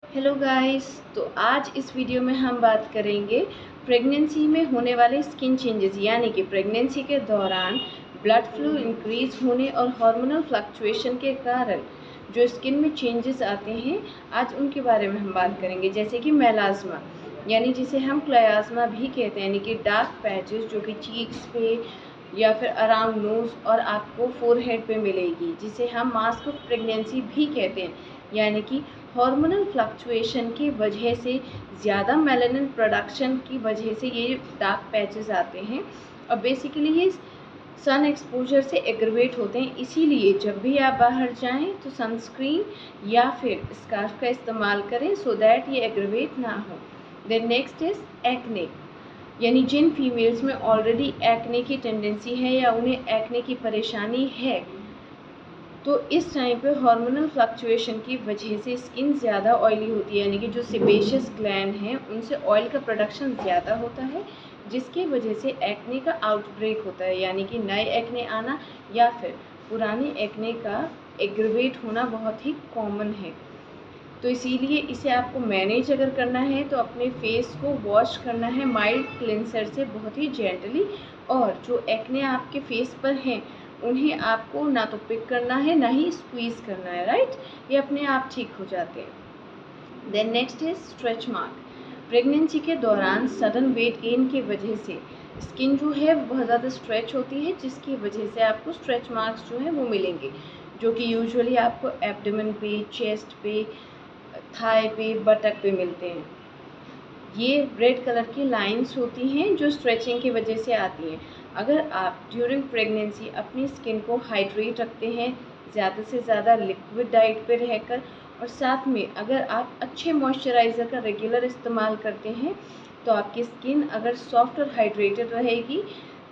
Hello guys. तो आज इस वीडियो में हम बात करेंगे प्रेगनेंसी में होने वाले स्किन चेंजेस, यानी कि प्रेगनेंसी के दौरान ब्लड फ्लो इंक्रीज होने और हार्मोनल फ्लक्चुएशन के कारण जो स्किन में चेंजेस आते हैं, आज उनके बारे में हम बात करेंगे। जैसे कि मेलास्मा, यानी जिसे हम क्लायास्मा भी कहते हैं, यानी कि डार्क पैचेस जो कि चीक्स पे या फिर अराउंड नोज और आपको फोरहेड पे मिलेगी, जिसे हम मास्क ऑफ प्रेगनेंसी भी कहते हैं। यानी कि हार्मोनल फ्लक्चुएशन की वजह से, ज़्यादा मेलानिन प्रोडक्शन की वजह से ये डार्क पैचेस आते हैं और बेसिकली ये सन एक्सपोजर से एग्रवेट होते हैं। इसीलिए जब भी आप बाहर जाएं तो सनस्क्रीन या फिर स्कार्फ का इस्तेमाल करें सो दैट ये एग्रवेट ना हो। देन नेक्स्ट इज एक्ने, यानी जिन फीमेल्स में ऑलरेडी एक्ने की टेंडेंसी है या उन्हें एक्ने की परेशानी है, तो इस टाइम पे हार्मोनल फ्लक्चुएशन की वजह से स्किन ज़्यादा ऑयली होती है, यानी कि जो सेबेशियस ग्लैंड हैं उनसे ऑयल का प्रोडक्शन ज़्यादा होता है, जिसकी वजह से एक्ने का आउटब्रेक होता है, यानी कि नए एक्ने आना या फिर पुराने एक्ने का एग्रवेट होना बहुत ही कॉमन है। तो इसीलिए इसे आपको मैनेज अगर करना है तो अपने फेस को वॉश करना है माइल्ड क्लेंसर से बहुत ही जेंटली, और जो एक्ने आपके फेस पर हैं उन्हें आपको ना तो पिक करना है ना ही स्क्वीज़ करना है, राइट। ये अपने आप ठीक हो जाते हैं। Then next is stretch mark. Pregnancy के दौरान सडन वेट गेन की वजह से स्किन जो है वो बहुत ज़्यादा स्ट्रेच होती है, जिसकी वजह से आपको स्ट्रेच मार्क्स जो है वो मिलेंगे, जो कि यूजुअली आपको एब्डोमेन पे, चेस्ट पे, थाई पे, बटक पे मिलते हैं। ये रेड कलर की लाइंस होती हैं जो स्ट्रेचिंग की वजह से आती हैं। अगर आप ड्यूरिंग प्रेगनेंसी अपनी स्किन को हाइड्रेट रखते हैं, ज़्यादा से ज़्यादा लिक्विड डाइट पे रहकर, और साथ में अगर आप अच्छे मॉइस्चराइज़र का रेगुलर इस्तेमाल करते हैं, तो आपकी स्किन अगर सॉफ्ट और हाइड्रेटेड रहेगी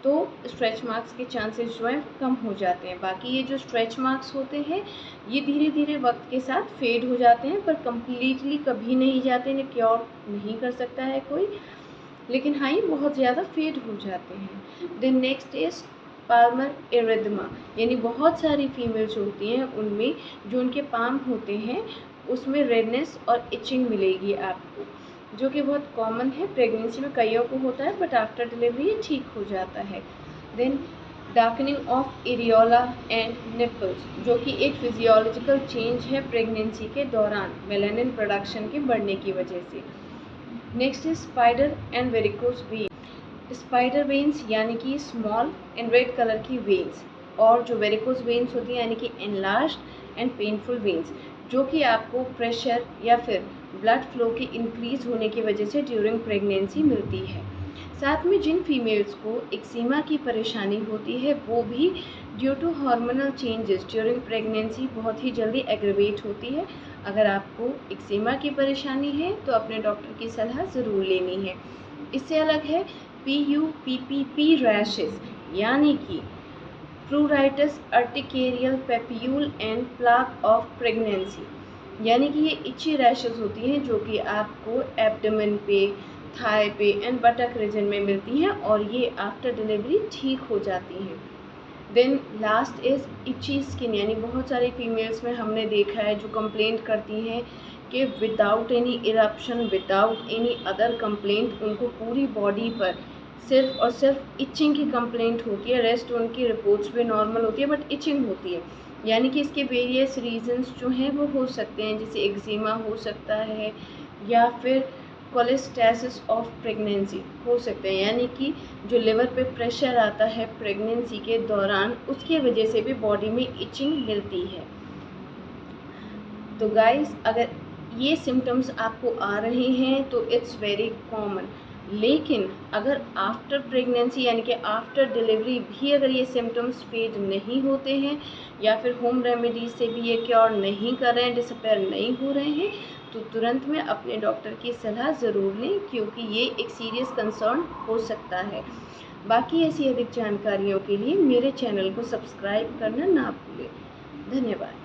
तो स्ट्रेच मार्क्स के चांसेस जो हैं कम हो जाते हैं। बाकी ये जो स्ट्रेच मार्क्स होते हैं ये धीरे धीरे वक्त के साथ फेड हो जाते हैं, पर कम्प्लीटली कभी नहीं जाते, इन्हें क्योर नहीं कर सकता है कोई, लेकिन हाँ ये बहुत ज़्यादा फेड हो जाते हैं। Then next is palmar erythema, यानी बहुत सारी फीमेल्स होती हैं उनमें जो उनके पाम होते हैं उसमें रेडनेस और इचिंग मिलेगी आपको, जो कि बहुत कॉमन है। प्रेगनेंसी में कईयों को होता है बट आफ्टर डिलीवरी ये ठीक हो जाता है। Then darkening of areola and nipples, जो कि एक फिजियोलॉजिकल चेंज है प्रेगनेंसी के दौरान मेलानिन प्रोडक्शन के बढ़ने की वजह से। Next is spider and varicose when. Spider veins यानी कि स्मॉल एंड रेड कलर की वेन्स, और जो वेरिकोस वेन्स होती हैं यानी कि एनलार्ज्ड एंड पेनफुल वेन्स, जो कि आपको प्रेशर या फिर ब्लड फ्लो के इंक्रीज होने की वजह से ड्यूरिंग प्रेगनेंसी मिलती है। साथ में जिन फीमेल्स को एक्जिमा की परेशानी होती है वो भी due to hormonal changes during pregnancy बहुत ही जल्दी एग्रवेट होती है। अगर आपको एक्जिमा की परेशानी है तो अपने डॉक्टर की सलाह ज़रूर लेनी है। इससे अलग है PUPPP रैशेस, यानी कि pruritus urticarial papule and plaque of pregnancy, यानी कि ये इची रैशेस होती हैं जो कि आपको एब्डोमेन पे, थाई पे एंड बटक रीजन में मिलती हैं, और ये आफ्टर डिलीवरी ठीक हो जाती हैं। Then last is itchy skin, यानी बहुत सारी फीमेल्स में हमने देखा है जो कंप्लेंट करती हैं कि without any eruption, without any other complaint, उनको पूरी बॉडी पर सिर्फ और सिर्फ इचिंग की कंप्लेंट होती है। रेस्ट उनकी रिपोर्ट्स भी नॉर्मल होती है बट इचिंग होती है। यानी कि इसके वेरियस रीजंस जो हैं वो हो सकते हैं, जैसे एक्जिमा हो सकता है या फिर कोलेस्टेसिस ऑफ प्रेगनेंसी हो सकते हैं, यानी कि जो लिवर पे प्रेशर आता है प्रेगनेंसी के दौरान उसकी वजह से भी बॉडी में इचिंग मिलती है। तो गाइस, अगर ये सिम्टम्स आपको आ रहे हैं तो इट्स वेरी कॉमन, लेकिन अगर आफ्टर प्रेगनेंसी यानी कि आफ्टर डिलीवरी भी अगर ये सिम्टम्स फेड नहीं होते हैं या फिर होम रेमेडीज से भी ये क्योर नहीं कर रहे हैं, डिसअपेयर नहीं हो रहे हैं, तो तुरंत में अपने डॉक्टर की सलाह ज़रूर लें, क्योंकि ये एक सीरियस कंसर्न हो सकता है। बाकी ऐसी अधिक जानकारियों के लिए मेरे चैनल को सब्सक्राइब करना ना भूलें। धन्यवाद।